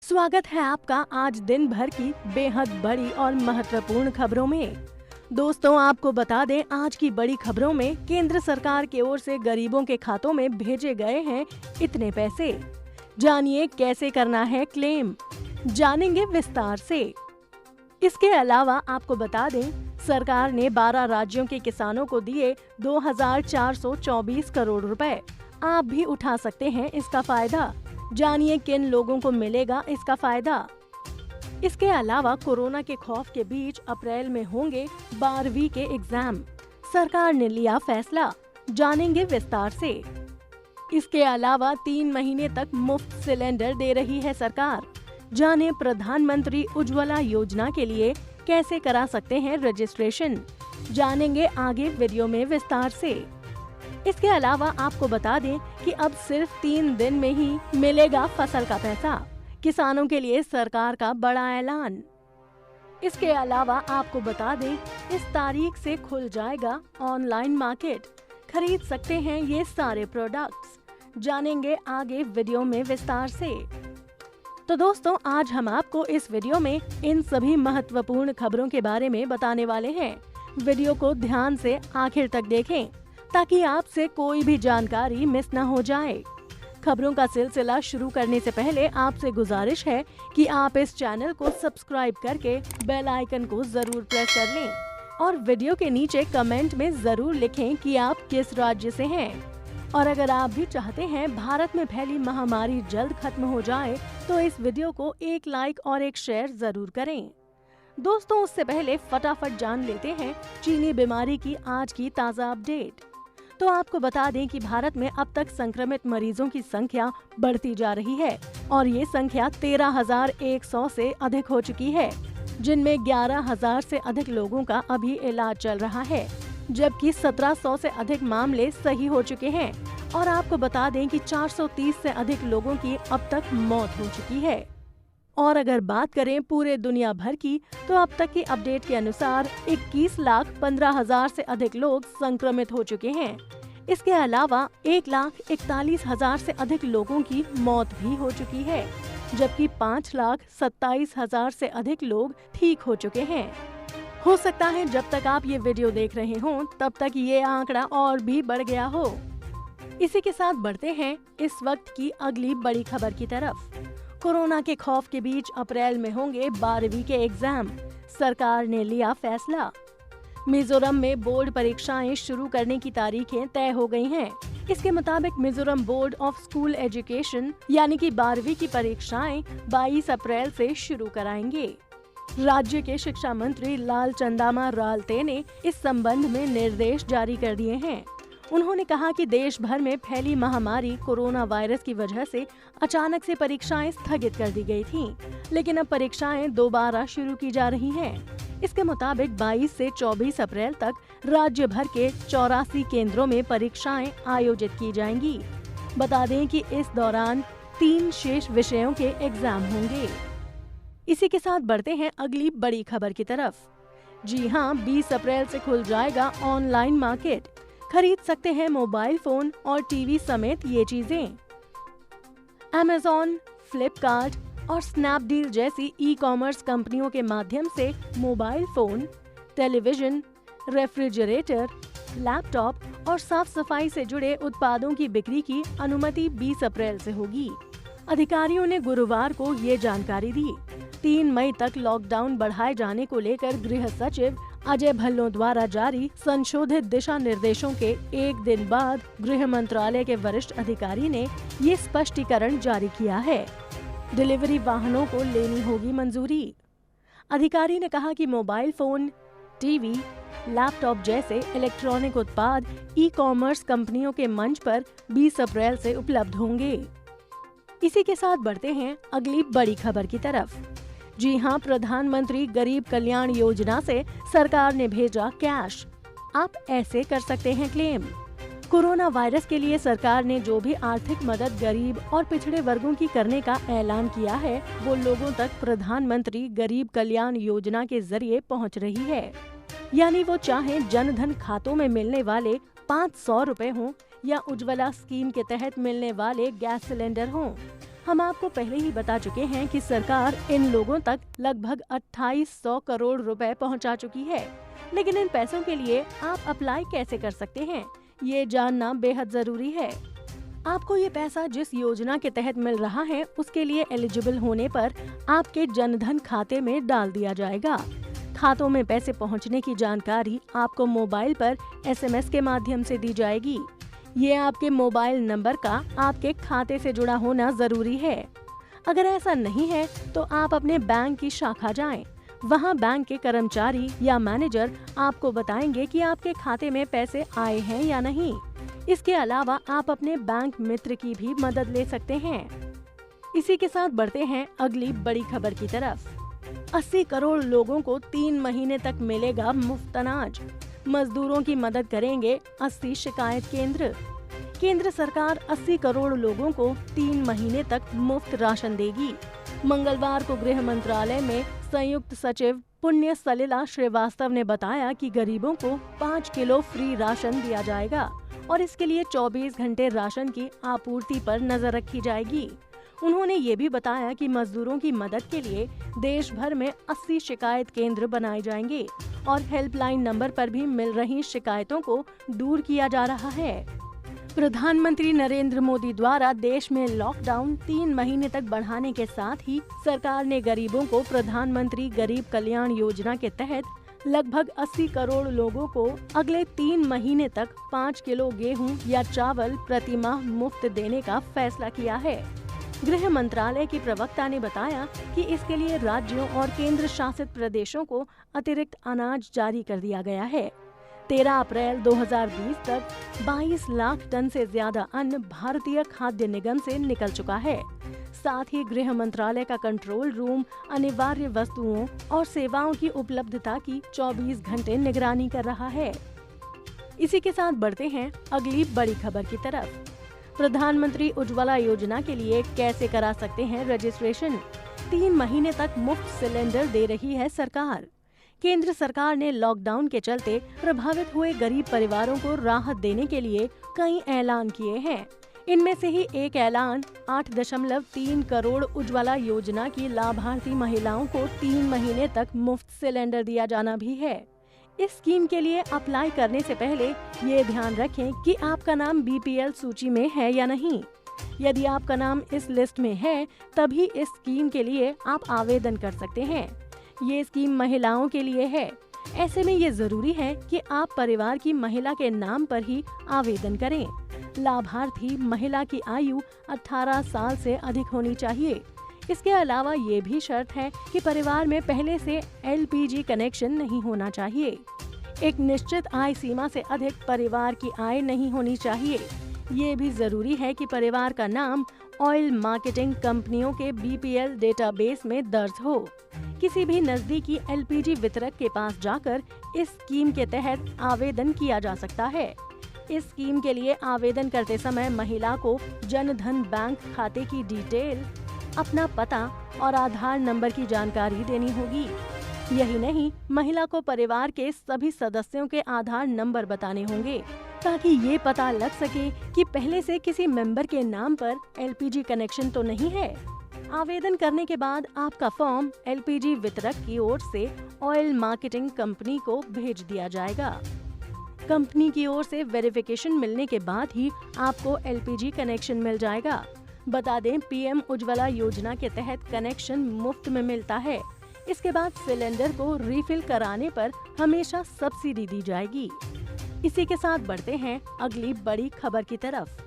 स्वागत है आपका आज दिन भर की बेहद बड़ी और महत्वपूर्ण खबरों में। दोस्तों, आपको बता दें, आज की बड़ी खबरों में केंद्र सरकार की ओर से गरीबों के खातों में भेजे गए हैं इतने पैसे। जानिए कैसे करना है क्लेम, जानेंगे विस्तार से। इसके अलावा आपको बता दें, सरकार ने 12 राज्यों के किसानों को दिए 2424 करोड़ रुपए। आप भी उठा सकते हैं इसका फायदा। जानिए किन लोगों को मिलेगा इसका फायदा। इसके अलावा कोरोना के खौफ के बीच अप्रैल में होंगे 12वीं के एग्जाम। सरकार ने लिया फैसला, जानेंगे विस्तार से। इसके अलावा 3 महीने तक मुफ्त सिलेंडर दे रही है सरकार। जाने प्रधानमंत्री उज्ज्वला योजना के लिए कैसे करा सकते हैं रजिस्ट्रेशन, जानेंगे आगे वीडियो में विस्तार से। इसके अलावा आपको बता दें कि अब सिर्फ 3 दिन में ही मिलेगा फसल का पैसा। किसानों के लिए सरकार का बड़ा ऐलान। इसके अलावा आपको बता दें, इस तारीख से खुल जाएगा ऑनलाइन मार्केट। खरीद सकते हैं ये सारे प्रोडक्ट्स, जानेंगे आगे वीडियो में विस्तार से। तो दोस्तों, आज हम आपको इस वीडियो में इन सभी महत्वपूर्ण खबरों के बारे में बताने वाले हैं। वीडियो को ध्यान से आखिर तक देखें ताकि आपसे कोई भी जानकारी मिस न हो जाए। खबरों का सिलसिला शुरू करने से पहले आपसे गुजारिश है कि आप इस चैनल को सब्सक्राइब करके बेल आइकन को जरूर प्रेस कर लें और वीडियो के नीचे कमेंट में जरूर लिखें कि आप किस राज्य से हैं। और अगर आप भी चाहते हैं भारत में फैली महामारी जल्द खत्म हो जाए तो इस वीडियो को एक लाइक और एक शेयर जरूर करें। दोस्तों, उससे पहले फटाफट जान लेते हैं चीनी बीमारी की आज की ताज़ा अपडेट। तो आपको बता दें कि भारत में अब तक संक्रमित मरीजों की संख्या बढ़ती जा रही है और ये संख्या 13,100 से अधिक हो चुकी है, जिनमें 11,000 से अधिक लोगों का अभी इलाज चल रहा है, जबकि 1700 से अधिक मामले सही हो चुके हैं। और आपको बता दें कि 430 से अधिक लोगों की अब तक मौत हो चुकी है। और अगर बात करें पूरे दुनिया भर की, तो अब तक की अपडेट के अनुसार 21,15,000 से अधिक लोग संक्रमित हो चुके हैं। इसके अलावा 1,41,000 से अधिक लोगों की मौत भी हो चुकी है, जबकि 5,27,000 से अधिक लोग ठीक हो चुके हैं। हो सकता है जब तक आप ये वीडियो देख रहे हों तब तक ये आंकड़ा और भी बढ़ गया हो। इसी के साथ बढ़ते हैं इस वक्त की अगली बड़ी खबर की तरफ। कोरोना के खौफ के बीच अप्रैल में होंगे 12वीं के एग्जाम। सरकार ने लिया फैसला। मिजोरम में बोर्ड परीक्षाएं शुरू करने की तारीखें तय हो गई हैं। इसके मुताबिक Mizoram board of school education यानी कि 12वीं की परीक्षाएं 22 अप्रैल से शुरू कराएंगे। राज्य के शिक्षा मंत्री लाल चंदामा रालते ने इस संबंध में निर्देश जारी कर दिए हैं। उन्होंने कहा कि देश भर में फैली महामारी कोरोना वायरस की वजह से अचानक से परीक्षाएं स्थगित कर दी गई थीं, लेकिन अब परीक्षाएं दोबारा शुरू की जा रही हैं। इसके मुताबिक 22 से 24 अप्रैल तक राज्य भर के 84 केंद्रों में परीक्षाएं आयोजित की जाएंगी। बता दें कि इस दौरान 3 शेष विषयों के एग्जाम होंगे। इसी के साथ बढ़ते हैं अगली बड़ी खबर की तरफ। जी हाँ, 20 अप्रैल से खुल जाएगा ऑनलाइन मार्केट। खरीद सकते हैं मोबाइल फोन और टीवी समेत ये चीजें। अमेज़न, फ्लिपकार्ट और स्नैपडील जैसी ई-कॉमर्स कंपनियों के माध्यम से mobile phone, television, refrigerator, laptop और साफ सफाई से जुड़े उत्पादों की बिक्री की अनुमति 20 अप्रैल से होगी। अधिकारियों ने गुरुवार को ये जानकारी दी। 3 मई तक लॉकडाउन बढ़ाए जाने को लेकर गृह सचिव अजय भल्लों द्वारा जारी संशोधित दिशा निर्देशों के एक दिन बाद गृह मंत्रालय के वरिष्ठ अधिकारी ने ये स्पष्टीकरण जारी किया है। डिलीवरी वाहनों को लेनी होगी मंजूरी। अधिकारी ने कहा कि मोबाइल फोन, टीवी, लैपटॉप जैसे इलेक्ट्रॉनिक उत्पाद ई-कॉमर्स कंपनियों के मंच पर 20 अप्रैल से उपलब्ध होंगे। इसी के साथ बढ़ते हैं अगली बड़ी खबर की तरफ। जी हाँ, प्रधानमंत्री गरीब कल्याण योजना से सरकार ने भेजा कैश। आप ऐसे कर सकते हैं क्लेम। कोरोना वायरस के लिए सरकार ने जो भी आर्थिक मदद गरीब और पिछड़े वर्गों की करने का ऐलान किया है, वो लोगों तक प्रधानमंत्री गरीब कल्याण योजना के जरिए पहुंच रही है। यानी वो चाहे जनधन खातों में मिलने वाले 500 रुपए हों या उज्ज्वला स्कीम के तहत मिलने वाले गैस सिलेंडर हों। हम आपको पहले ही बता चुके हैं कि सरकार इन लोगों तक लगभग 2800 करोड़ रुपए पहुंचा चुकी है, लेकिन इन पैसों के लिए आप अप्लाई कैसे कर सकते हैं, ये जानना बेहद जरूरी है। आपको ये पैसा जिस योजना के तहत मिल रहा है उसके लिए एलिजिबल होने पर आपके जनधन खाते में डाल दिया जाएगा। खातों में पैसे पहुंचने की जानकारी आपको मोबाइल पर SMS के माध्यम से दी जाएगी। ये आपके मोबाइल नंबर का आपके खाते से जुड़ा होना जरूरी है। अगर ऐसा नहीं है तो आप अपने बैंक की शाखा जाएं। वहां बैंक के कर्मचारी या मैनेजर आपको बताएंगे कि आपके खाते में पैसे आए हैं या नहीं। इसके अलावा आप अपने बैंक मित्र की भी मदद ले सकते हैं। इसी के साथ बढ़ते हैं अगली बड़ी खबर की तरफ। 80 करोड़ लोगों को 3 महीने तक मिलेगा मुफ्त अनाज। मजदूरों की मदद करेंगे 80 शिकायत केंद्र। केंद्र सरकार 80 करोड़ लोगों को 3 महीने तक मुफ्त राशन देगी। मंगलवार को गृह मंत्रालय में संयुक्त सचिव पुण्य सलिला श्रीवास्तव ने बताया कि गरीबों को 5 किलो फ्री राशन दिया जाएगा और इसके लिए 24 घंटे राशन की आपूर्ति पर नजर रखी जाएगी। उन्होंने ये भी बताया कि मजदूरों की मदद के लिए देश भर में 80 शिकायत केंद्र बनाए जाएंगे और हेल्पलाइन नंबर पर भी मिल रही शिकायतों को दूर किया जा रहा है। प्रधानमंत्री नरेंद्र मोदी द्वारा देश में लॉकडाउन 3 महीने तक बढ़ाने के साथ ही सरकार ने गरीबों को प्रधानमंत्री गरीब कल्याण योजना के तहत लगभग 80 करोड़ लोगों को अगले 3 महीने तक 5 किलो गेहूं या चावल प्रति माह मुफ्त देने का फैसला किया है। गृह मंत्रालय की प्रवक्ता ने बताया कि इसके लिए राज्यों और केंद्र शासित प्रदेशों को अतिरिक्त अनाज जारी कर दिया गया है। 13 अप्रैल 2020 तक 22 लाख टन से ज्यादा अन्न भारतीय खाद्य निगम से निकल चुका है। साथ ही गृह मंत्रालय का कंट्रोल रूम अनिवार्य वस्तुओं और सेवाओं की उपलब्धता की 24 घंटे निगरानी कर रहा है। इसी के साथ बढ़ते हैं अगली बड़ी खबर की तरफ। प्रधानमंत्री उज्ज्वला योजना के लिए कैसे करा सकते हैं रजिस्ट्रेशन? 3 महीने तक मुफ्त सिलेंडर दे रही है सरकार। केंद्र सरकार ने लॉकडाउन के चलते प्रभावित हुए गरीब परिवारों को राहत देने के लिए कई ऐलान किए हैं। इनमें से ही एक ऐलान 8.3 करोड़ उज्ज्वला योजना की लाभार्थी महिलाओं को 3 महीने तक मुफ्त सिलेंडर दिया जाना भी है। इस स्कीम के लिए अप्लाई करने से पहले ये ध्यान रखें कि आपका नाम BPL सूची में है या नहीं। यदि आपका नाम इस लिस्ट में है तभी इस स्कीम के लिए आप आवेदन कर सकते हैं। ये स्कीम महिलाओं के लिए है। ऐसे में ये जरूरी है कि आप परिवार की महिला के नाम पर ही आवेदन करें। लाभार्थी महिला की आयु 18 साल से अधिक होनी चाहिए। इसके अलावा ये भी शर्त है कि परिवार में पहले से LPG कनेक्शन नहीं होना चाहिए। एक निश्चित आय सीमा से अधिक परिवार की आय नहीं होनी चाहिए। ये भी जरूरी है कि परिवार का नाम ऑयल मार्केटिंग कंपनियों के BPL डेटाबेस में दर्ज हो। किसी भी नजदीकी LPG वितरक के पास जाकर इस स्कीम के तहत आवेदन किया जा सकता है। इस स्कीम के लिए आवेदन करते समय महिला को जनधन बैंक खाते की डिटेल, अपना पता और आधार नंबर की जानकारी देनी होगी। यही नहीं, महिला को परिवार के सभी सदस्यों के आधार नंबर बताने होंगे ताकि ये पता लग सके कि पहले से किसी मेंबर के नाम पर LPG कनेक्शन तो नहीं है। आवेदन करने के बाद आपका फॉर्म LPG वितरक की ओर से ऑयल मार्केटिंग कंपनी को भेज दिया जाएगा। कंपनी की ओर से वेरिफिकेशन मिलने के बाद ही आपको LPG कनेक्शन मिल जाएगा। बता दें, PM उज्ज्वला योजना के तहत कनेक्शन मुफ्त में मिलता है। इसके बाद सिलेंडर को रिफिल कराने पर हमेशा सब्सिडी दी जाएगी। इसी के साथ बढ़ते हैं अगली बड़ी खबर की तरफ।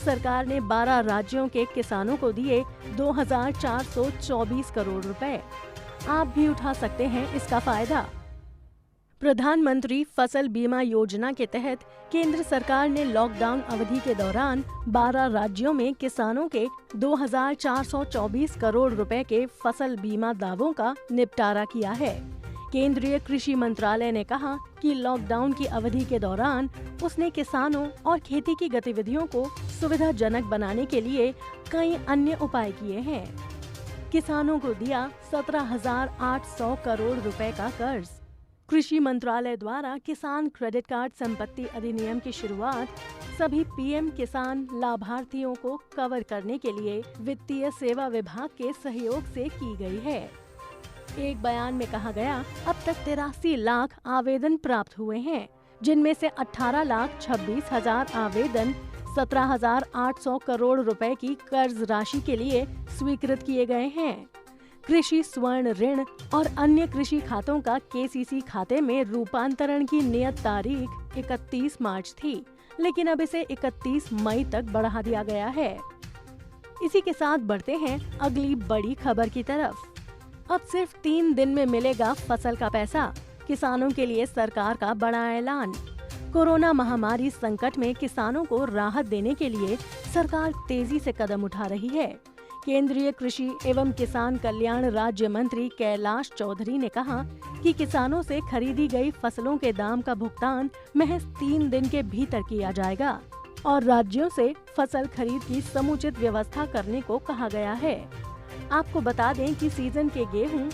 सरकार ने 12 राज्यों के किसानों को दिए 2424 करोड़ रुपए। आप भी उठा सकते हैं इसका फायदा। प्रधानमंत्री फसल बीमा योजना के तहत केंद्र सरकार ने लॉकडाउन अवधि के दौरान 12 राज्यों में किसानों के 2424 करोड़ रुपए के फसल बीमा दावों का निपटारा किया है। केंद्रीय कृषि मंत्रालय ने कहा कि लॉकडाउन की अवधि के दौरान उसने किसानों और खेती की गतिविधियों को सुविधाजनक बनाने के लिए कई अन्य उपाय किए हैं। किसानों को दिया 17,800 करोड़ रुपए का कर्ज। कृषि मंत्रालय द्वारा किसान क्रेडिट कार्ड संपत्ति अधिनियम की शुरुआत सभी पीएम किसान लाभार्थियों को कवर करने के लिए वित्तीय सेवा विभाग के सहयोग से की गई है। एक बयान में कहा गया, अब तक 83 लाख आवेदन प्राप्त हुए हैं, जिनमें से 18,26,000 आवेदन 17,800 करोड़ रुपए की कर्ज राशि के लिए स्वीकृत किए गए हैं। कृषि स्वर्ण ऋण और अन्य कृषि खातों का केसीसी खाते में रूपांतरण की नियत तारीख 31 मार्च थी, लेकिन अब इसे 31 मई तक बढ़ा दिया गया है। इसी के साथ बढ़ते हैं अगली बड़ी खबर की तरफ। अब सिर्फ 3 दिन में मिलेगा फसल का पैसा, किसानों के लिए सरकार का बड़ा ऐलान। कोरोना महामारी संकट में किसानों को राहत देने के लिए सरकार तेजी से कदम उठा रही है। केंद्रीय कृषि एवं किसान कल्याण राज्य मंत्री कैलाश चौधरी ने कहा कि किसानों से खरीदी गई फसलों के दाम का भुगतान महज 3 दिन के भीतर किया जाएगा और राज्यों से फसल खरीद की समुचित व्यवस्था करने को कहा गया है। आपको बता दें कि सीजन के गेहूं,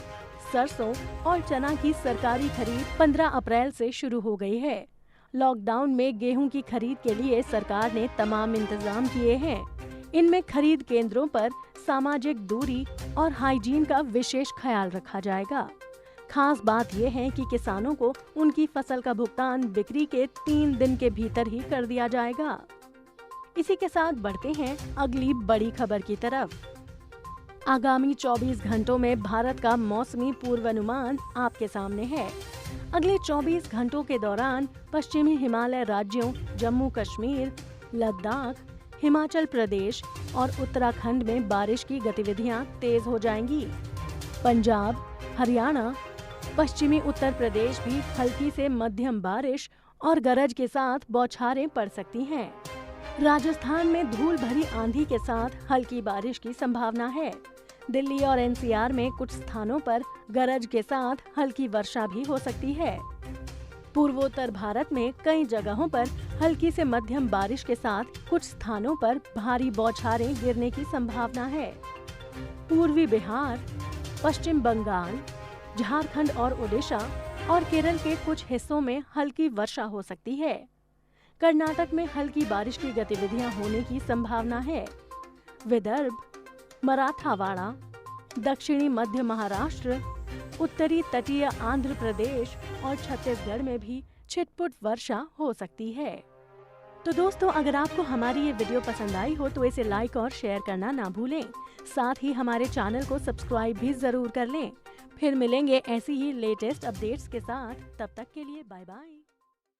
सरसों और चना की सरकारी खरीद 15 अप्रैल से शुरू हो गई है। लॉकडाउन में गेहूं की खरीद के लिए सरकार ने तमाम इंतजाम किए हैं। इनमें खरीद केंद्रों पर सामाजिक दूरी और हाइजीन का विशेष ख्याल रखा जाएगा। खास बात यह है कि किसानों को उनकी फसल का भुगतान बिक्री के 3 दिन के भीतर ही कर दिया जाएगा। इसी के साथ बढ़ते हैं अगली बड़ी खबर की तरफ। आगामी 24 घंटों में भारत का मौसमी पूर्वानुमान आपके सामने है। अगले 24 घंटों के दौरान पश्चिमी हिमालय राज्यों जम्मू कश्मीर, लद्दाख, हिमाचल प्रदेश और उत्तराखंड में बारिश की गतिविधियां तेज हो जाएंगी। पंजाब, हरियाणा, पश्चिमी उत्तर प्रदेश भी हल्की से मध्यम बारिश और गरज के साथ बौछारें पड़ सकती हैं। राजस्थान में धूल भरी आंधी के साथ हल्की बारिश की संभावना है। दिल्ली और एनसीआर में कुछ स्थानों पर गरज के साथ हल्की वर्षा भी हो सकती है। पूर्वोत्तर भारत में कई जगहों पर हल्की से मध्यम बारिश के साथ कुछ स्थानों पर भारी बौछारें गिरने की संभावना है। पूर्वी बिहार, पश्चिम बंगाल, झारखंड और ओडिशा और केरल के कुछ हिस्सों में हल्की वर्षा हो सकती है। कर्नाटक में हल्की बारिश की गतिविधियां होने की संभावना है। विदर्भ, मराठावाड़ा, दक्षिणी मध्य महाराष्ट्र, उत्तरी तटीय आंध्र प्रदेश और छत्तीसगढ़ में भी छिटपुट वर्षा हो सकती है। तो दोस्तों, अगर आपको हमारी ये वीडियो पसंद आई हो तो इसे लाइक और शेयर करना ना भूलें। साथ ही हमारे चैनल को सब्सक्राइब भी जरूर कर लें। फिर मिलेंगे ऐसी ही लेटेस्ट अपडेट्स के साथ। तब तक के लिए बाय बाय।